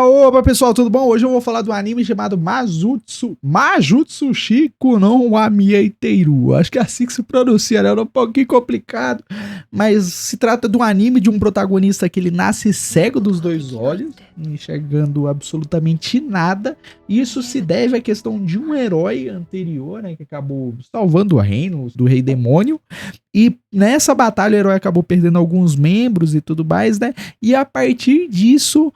Opa, pessoal, tudo bom? Hoje eu vou falar do anime chamado Majutsu Shiku no Amieiteru. Acho que é assim que se pronuncia, né? É um pouquinho complicado, mas se trata de um anime de um protagonista que ele nasce cego dos dois olhos, enxergando absolutamente nada. Isso se deve à questão de um herói anterior, né, que acabou salvando o reino do rei demônio. E nessa batalha o herói acabou perdendo alguns membros e tudo mais, né? E a partir disso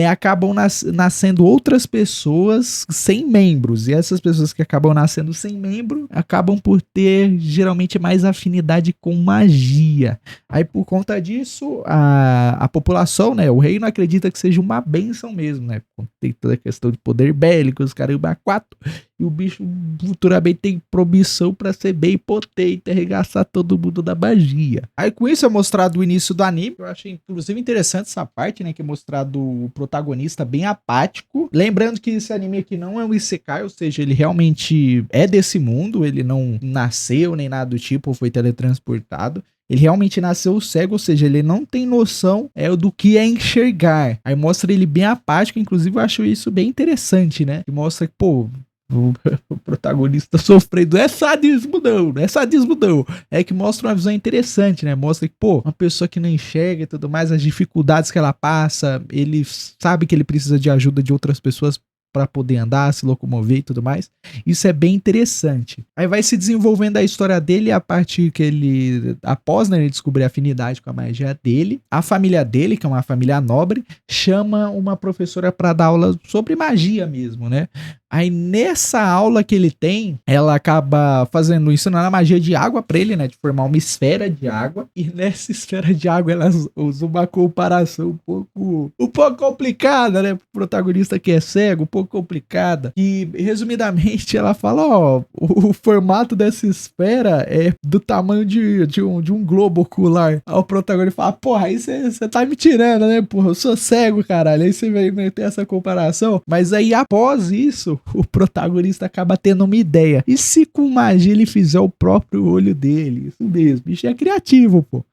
acabam nascendo outras pessoas sem membros. E essas pessoas que acabam nascendo sem membro acabam por ter geralmente mais afinidade com magia. Aí por conta disso, a população, né? O reino acredita que seja uma bênção mesmo, né? Tem toda a questão de poder bélico, os caramba quatro. E o bicho futuramente tem promissão pra ser bem potente, arregaçar todo mundo da magia. Aí com isso é mostrado o início do anime. Eu achei inclusive interessante essa parte, né? Que é mostrado o protagonista bem apático. Lembrando que esse anime aqui não é um isekai, ou seja, ele realmente é desse mundo. Ele não nasceu nem nada do tipo, ou foi teletransportado. Ele realmente nasceu cego, ou seja, ele não tem noção do que é enxergar. Aí mostra ele bem apático, inclusive eu acho isso bem interessante, né? Que mostra que, pô, o protagonista sofrendo. É sadismo não, é sadismo não. É que mostra uma visão interessante, né? Mostra que, pô, uma pessoa que não enxerga e tudo mais, as dificuldades que ela passa, ele sabe que ele precisa de ajuda de outras pessoas para poder andar, se locomover e tudo mais. Isso é bem interessante. Aí vai se desenvolvendo a história dele a partir que ele, após, né, ele descobrir a afinidade com a magia dele, a família dele, que é uma família nobre, chama uma professora para dar aula sobre magia mesmo, né? Aí nessa aula que ele tem, ela acaba ensinando a magia de água pra ele, né? De formar uma esfera de água. E nessa esfera de água ela usa uma comparação um pouco complicada, né? Pro protagonista que é cego, um pouco complicada. E resumidamente ela fala, ó, o formato dessa esfera é do tamanho de um globo ocular. Aí o protagonista fala, porra, aí você tá me tirando, né? Porra, eu sou cego, caralho. Aí você vai meter essa comparação. Mas aí após isso, o protagonista acaba tendo uma ideia. E se com magia ele fizer o próprio olho dele? Isso mesmo, bicho é criativo, pô.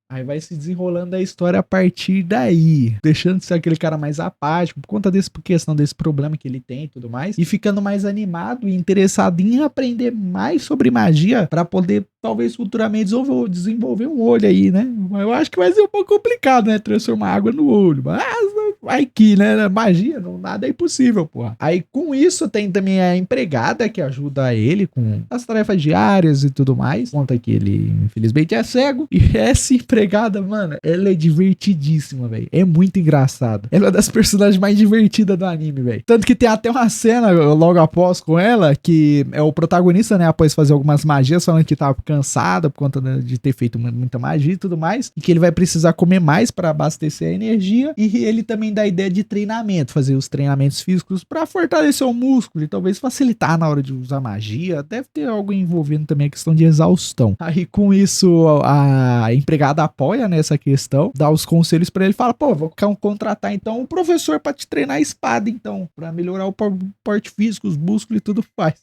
Aí vai se desenrolando a história a partir daí, deixando de ser aquele cara mais apático, por conta por questão desse problema que ele tem e tudo mais, e ficando mais animado e interessado em aprender mais sobre magia pra poder, talvez, futuramente desenvolver um olho aí, né? Eu acho que vai ser um pouco complicado, né? Transformar água no olho, mas vai que, né? Magia, nada é impossível, porra. Aí com isso tem também a empregada que ajuda ele com as tarefas diárias e tudo mais, conta que ele, infelizmente, é cego, e essa empregada, mano, ela é divertidíssima, velho. É muito engraçada. Ela é uma das personagens mais divertidas do anime, velho. Tanto que tem até uma cena logo após com ela, que é o protagonista, né, após fazer algumas magias, falando que tava cansado por conta de ter feito muita magia e tudo mais, e que ele vai precisar comer mais pra abastecer a energia, e ele também dá a ideia de treinamento, fazer os treinamentos físicos pra fortalecer o músculo e talvez facilitar na hora de usar magia. Deve ter algo envolvendo também a questão de exaustão. Aí com isso a empregada apoia nessa questão, dá os conselhos pra ele, fala, pô, vou contratar então um professor pra te treinar a espada, então, pra melhorar o porte físico, os músculos e tudo faz.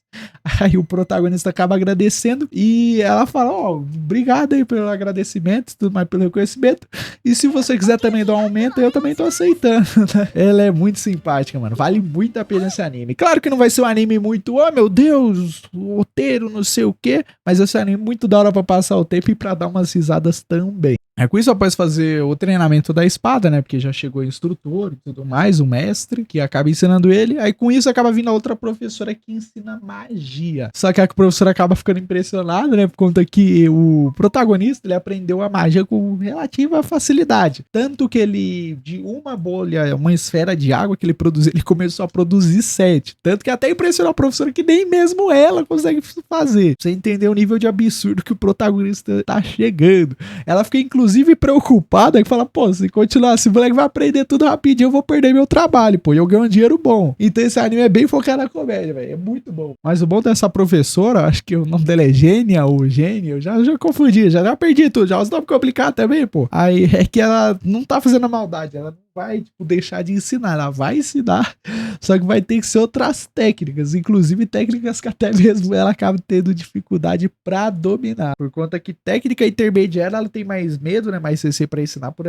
Aí o protagonista acaba agradecendo e ela fala, ó, obrigado aí pelo agradecimento, tudo mais pelo reconhecimento, e se você quiser também dar um aumento, eu também tô aceitando, né? Ela é muito simpática, mano, vale muito a pena esse anime. Claro que não vai ser um anime muito, oh meu Deus, roteiro, não sei o que, mas esse anime é muito da hora pra passar o tempo e pra dar umas risadas também. Com isso, após fazer o treinamento da espada, né? Porque já chegou o instrutor e tudo mais, o mestre, que acaba ensinando ele. Aí com isso acaba vindo a outra professora que ensina magia. Só que a professora acaba ficando impressionada, né? Por conta que o protagonista, ele aprendeu a magia com relativa facilidade. Tanto que ele, de uma bolha, uma esfera de água que ele produziu, ele começou a produzir 7. Tanto que até impressionou a professora que nem mesmo ela consegue fazer. Pra você entender o nível de absurdo que o protagonista tá chegando. Ela fica, inclusive, preocupada, que fala, pô, se continuar assim, o moleque vai aprender tudo rapidinho, eu vou perder meu trabalho, pô, e eu ganho um dinheiro bom. Então esse anime é bem focado na comédia, velho, é muito bom. Mas o bom dessa professora, acho que o nome dela é Gênia ou Gênio, eu já confundi, já perdi tudo, já os nomes complicados também, pô. Aí é que ela não tá fazendo a maldade, ela vai, tipo, deixar de ensinar, ela vai ensinar, só que vai ter que ser outras técnicas, inclusive técnicas que até mesmo ela acaba tendo dificuldade pra dominar, por conta que técnica intermediária ela tem mais medo, né, mais CC pra ensinar por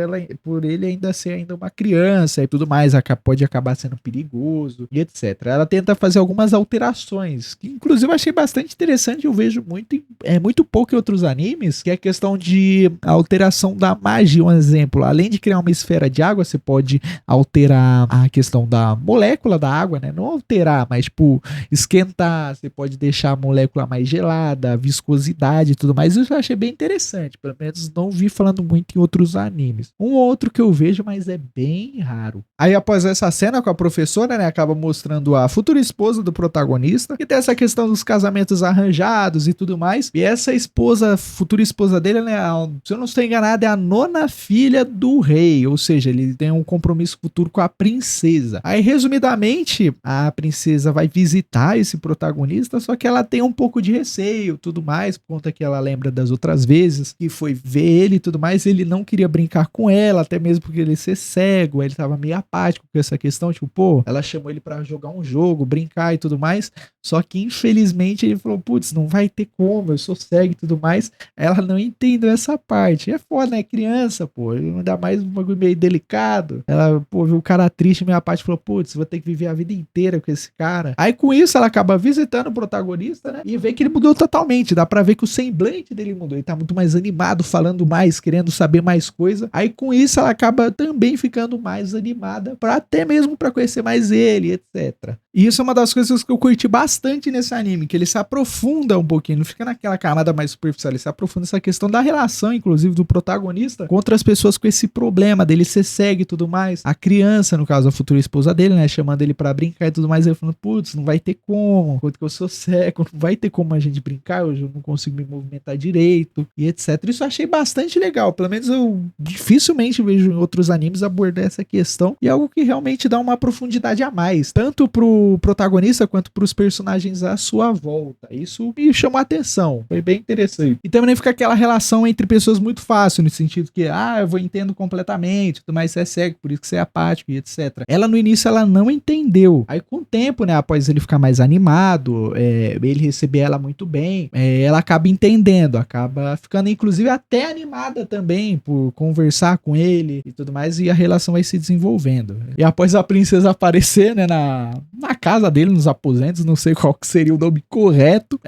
ele ainda ser ainda uma criança e tudo mais, pode acabar sendo perigoso e etc. Ela tenta fazer algumas alterações, que inclusive eu achei bastante interessante, eu vejo muito pouco em outros animes, que é a questão de alteração da magia. Um exemplo, além de criar uma esfera de água, você pode alterar a questão da molécula da água, né? Não alterar, mas tipo, esquentar, você pode deixar a molécula mais gelada, a viscosidade e tudo mais. Isso eu achei bem interessante, pelo menos não vi falando muito em outros animes. Um ou outro que eu vejo, mas é bem raro. Aí após essa cena com a professora, né, acaba mostrando a futura esposa do protagonista, que tem essa questão dos casamentos arranjados e tudo mais. E essa esposa, futura esposa dele, né, se eu não estou enganado, é a nona filha do rei, ou seja, ele tem um compromisso futuro com a princesa. Aí, resumidamente, a princesa vai visitar esse protagonista, só que ela tem um pouco de receio, tudo mais, por conta que ela lembra das outras vezes que foi ver ele e tudo mais, ele não queria brincar com ela, até mesmo porque ele ser cego, ele tava meio apático com essa questão, tipo, pô, ela chamou ele pra jogar um jogo, brincar e tudo mais, só que infelizmente ele falou, putz, não vai ter como, eu sou cego e tudo mais. Ela não entendeu essa parte. É foda, né? Criança, pô. Ainda mais um bagulho meio delicado. Ela, pô, viu o cara triste, meio parte falou, putz, vou ter que viver a vida inteira com esse cara. Aí com isso ela acaba visitando o protagonista, né? E vê que ele mudou totalmente. Dá pra ver que o semblante dele mudou. Ele tá muito mais animado, falando mais, querendo saber mais coisa. Aí com isso ela acaba também ficando mais animada, pra até mesmo pra conhecer mais ele, etc. E isso é uma das coisas que eu curti bastante nesse anime, que ele se aprofunda um pouquinho, não fica naquela camada mais superficial, ele se aprofunda nessa questão da relação, inclusive, do protagonista com outras pessoas com esse problema dele ser cego e tudo mais. A criança, no caso, a futura esposa dele, né, chamando ele pra brincar e tudo mais, ele falando, putz, não vai ter como, enquanto que eu sou cego, não vai ter como a gente brincar, hoje eu não consigo me movimentar direito, e etc. Isso eu achei bastante legal, pelo menos eu dificilmente vejo em outros animes abordar essa questão, e é algo que realmente dá uma profundidade a mais, tanto pro protagonista quanto pros personagens à sua volta. Isso me chamou a atenção, foi bem interessante. E também fica aquela relação entre pessoas muito fácil, no sentido que, eu entendo completamente, tudo mais, você é cego, por isso que você é apático e etc. Ela no início, ela não entendeu. Aí com o tempo, né, após ele ficar mais animado, ele receber ela muito bem, ela acaba entendendo, acaba ficando inclusive até animada também por conversar com ele e tudo mais, e a relação vai se desenvolvendo. E após a princesa aparecer, né, na casa dele, nos aposentos, não sei qual que seria o nome correto,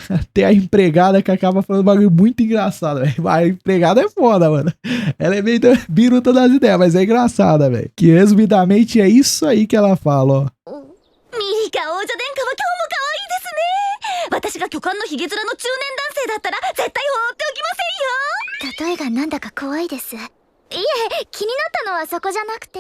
até a empregada que acaba falando um bagulho muito engraçado, velho. A empregada é foda, mano. Ela é meio biruta das ideias, mas é engraçada, velho. Que resumidamente é isso aí que ela fala, ó. ミリカ王女殿下は今日も可愛いですね。私が巨漢のヒゲ面の中年男性だったら絶対放っておきませんよ。例えがなんだか怖いです。いえ、気になったのはそこじゃなくて。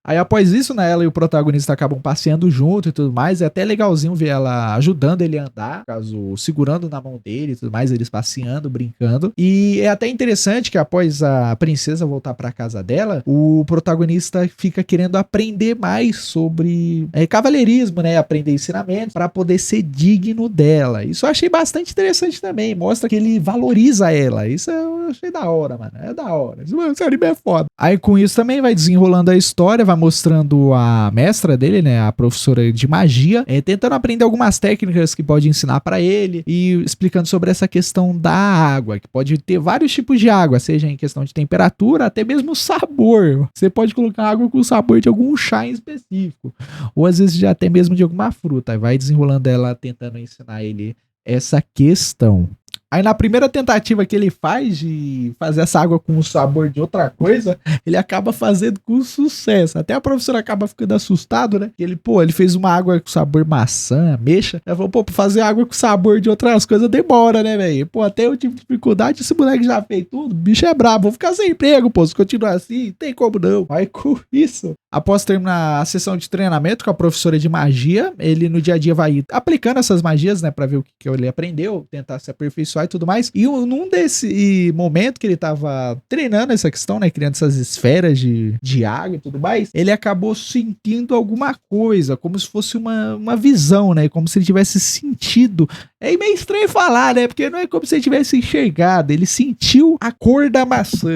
Aí após isso, né, ela e o protagonista acabam passeando junto e tudo mais, é até legalzinho ver ela ajudando ele a andar, no caso, segurando na mão dele e tudo mais, eles passeando, brincando, e é até interessante que após a princesa voltar pra casa dela, o protagonista fica querendo aprender mais sobre cavalheirismo, né, aprender ensinamentos pra poder ser digno dela. Isso eu achei bastante interessante também, mostra que ele valoriza ela, isso eu achei da hora, mano, é da hora, esse anime é foda. Aí com isso também vai desenrolando a história, vai mostrando a mestra dele, né, a professora de magia, tentando aprender algumas técnicas que pode ensinar pra ele e explicando sobre essa questão da água, que pode ter vários tipos de água, seja em questão de temperatura, até mesmo sabor. Você pode colocar água com sabor de algum chá em específico, ou às vezes até mesmo de alguma fruta. Aí vai desenrolando ela, tentando ensinar ele essa questão. Aí na primeira tentativa que ele faz de fazer essa água com o sabor de outra coisa, ele acaba fazendo com sucesso. Até a professora acaba ficando assustado, né? Que ele fez uma água com sabor maçã, ameixa. Ela falou, pra fazer água com sabor de outras coisas demora, né, velho? Até eu tive dificuldade, esse moleque já fez tudo, o bicho é brabo, vou ficar sem emprego, se continuar assim, não tem como não. Aí com isso, após terminar a sessão de treinamento com a professora de magia, ele no dia a dia vai aplicando essas magias, né, pra ver o que ele aprendeu, tentar se aperfeiçoar tal e tudo mais. E num desse momento que ele tava treinando essa questão, né, criando essas esferas de água e tudo mais, ele acabou sentindo alguma coisa, como se fosse uma visão, né, como se ele tivesse sentido. É meio estranho falar, né, porque não é como se ele tivesse enxergado, ele sentiu a cor da maçã,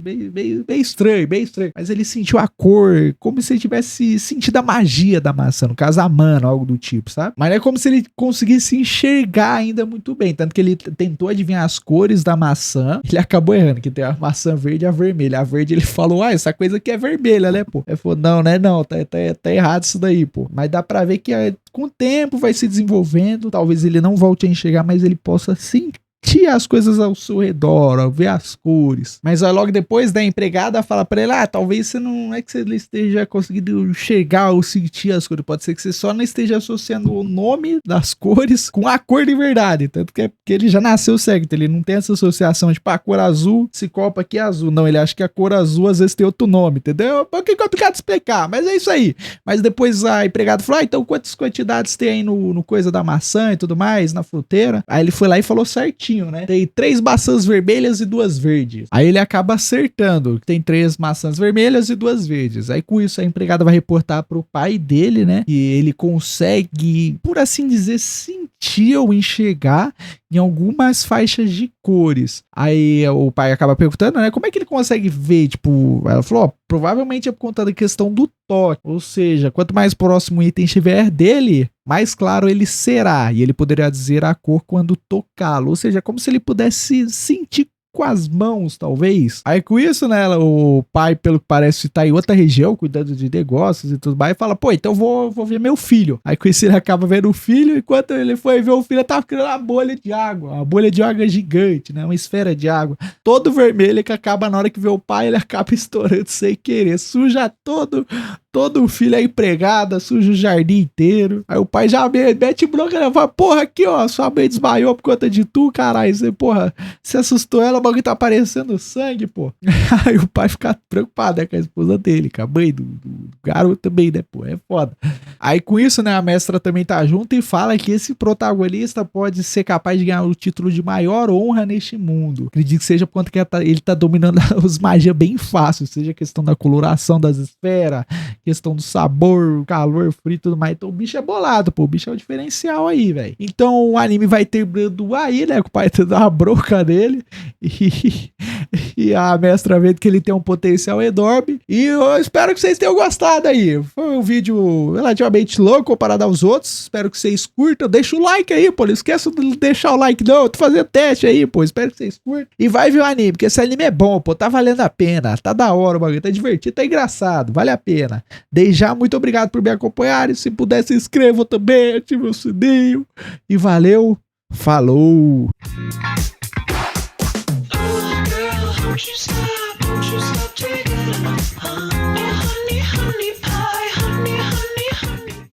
bem estranho, mas ele sentiu a cor, como se ele tivesse sentido a magia da maçã, no caso a mana, algo do tipo, sabe? Mas não é como se ele conseguisse enxergar ainda muito bem, tanto que ele tentou adivinhar as cores da maçã, ele acabou errando, que tem a maçã verde e a vermelha. A verde ele falou, essa coisa aqui é vermelha, né, pô? Ele falou, não, tá errado isso daí, pô. Mas dá pra ver que com o tempo vai se desenvolvendo, talvez ele não volte a enxergar, mas ele possa sentir as coisas ao seu redor, ó, ver as cores. Mas aí logo depois, da empregada fala pra ele, talvez você não é que você esteja conseguindo enxergar ou sentir as cores, pode ser que você só não esteja associando o nome das cores com a cor de verdade, tanto que é porque ele já nasceu cego, então ele não tem essa associação, tipo, a cor azul, esse copo aqui é azul, não, ele acha que a cor azul às vezes tem outro nome, entendeu? É um pouquinho complicado de explicar, mas é isso aí. Mas depois a empregada falou, então quantas quantidades tem aí no coisa da maçã e tudo mais, na fruteira? Aí ele foi lá e falou certinho, né? Tem 3 maçãs vermelhas e 2 verdes. Aí ele acaba acertando que tem 3 maçãs vermelhas e 2 verdes. Aí com isso a empregada vai reportar pro pai dele, né? E ele consegue, por assim dizer, sentir ou enxergar em algumas faixas de cores. Aí o pai acaba perguntando, né? Como é que ele consegue ver? Tipo, ela falou, provavelmente é por conta da questão do toque. Ou seja, quanto mais próximo o item estiver dele, mais claro ele será. E ele poderá dizer a cor quando tocá-lo. Ou seja, como se ele pudesse sentir com as mãos, talvez. Aí com isso, né, o pai, pelo que parece, tá em outra região, cuidando de negócios e tudo mais, e fala, então vou ver meu filho. Aí com isso ele acaba vendo o filho, enquanto ele foi ver o filho, ele tava criando uma bolha de água gigante, né, uma esfera de água, todo vermelho, que acaba na hora que vê o pai, ele acaba estourando sem querer, suja todo o filho, a empregada, suja o jardim inteiro. Aí o pai já mete bronca, né, fala, porra, aqui ó, sua mãe desmaiou por conta de tu, caralho, você, porra, você assustou ela, o bagulho tá aparecendo sangue, pô. Aí o pai fica preocupado, né, com a esposa dele, com a mãe do garoto também, né, pô, é foda. Aí com isso, né, a mestra também tá junto e fala que esse protagonista pode ser capaz de ganhar o título de maior honra neste mundo. Acredito que seja por conta que ele tá dominando os magias bem fácil, seja a questão da coloração das esferas, questão do sabor, calor, frio e tudo mais. Então o bicho é bolado, pô, o bicho é o diferencial aí, velho. Então o anime vai terminando aí, né, com o pai dando uma bronca dele e a mestra vendo que ele tem um potencial enorme. E eu espero que vocês tenham gostado aí. Foi um vídeo relativamente louco comparado aos outros. Espero que vocês curtam. Deixa o like aí, pô. Não esqueça de deixar o like, não. Eu tô fazendo teste aí, pô. Espero que vocês curtam. E vai ver o anime, porque esse anime é bom, pô. Tá valendo a pena. Tá da hora o bagulho. Tá divertido, tá engraçado. Vale a pena. Desde já, muito obrigado por me acompanhar. E se puder, se inscreva também. Ative o sininho. E valeu. Falou. What you say?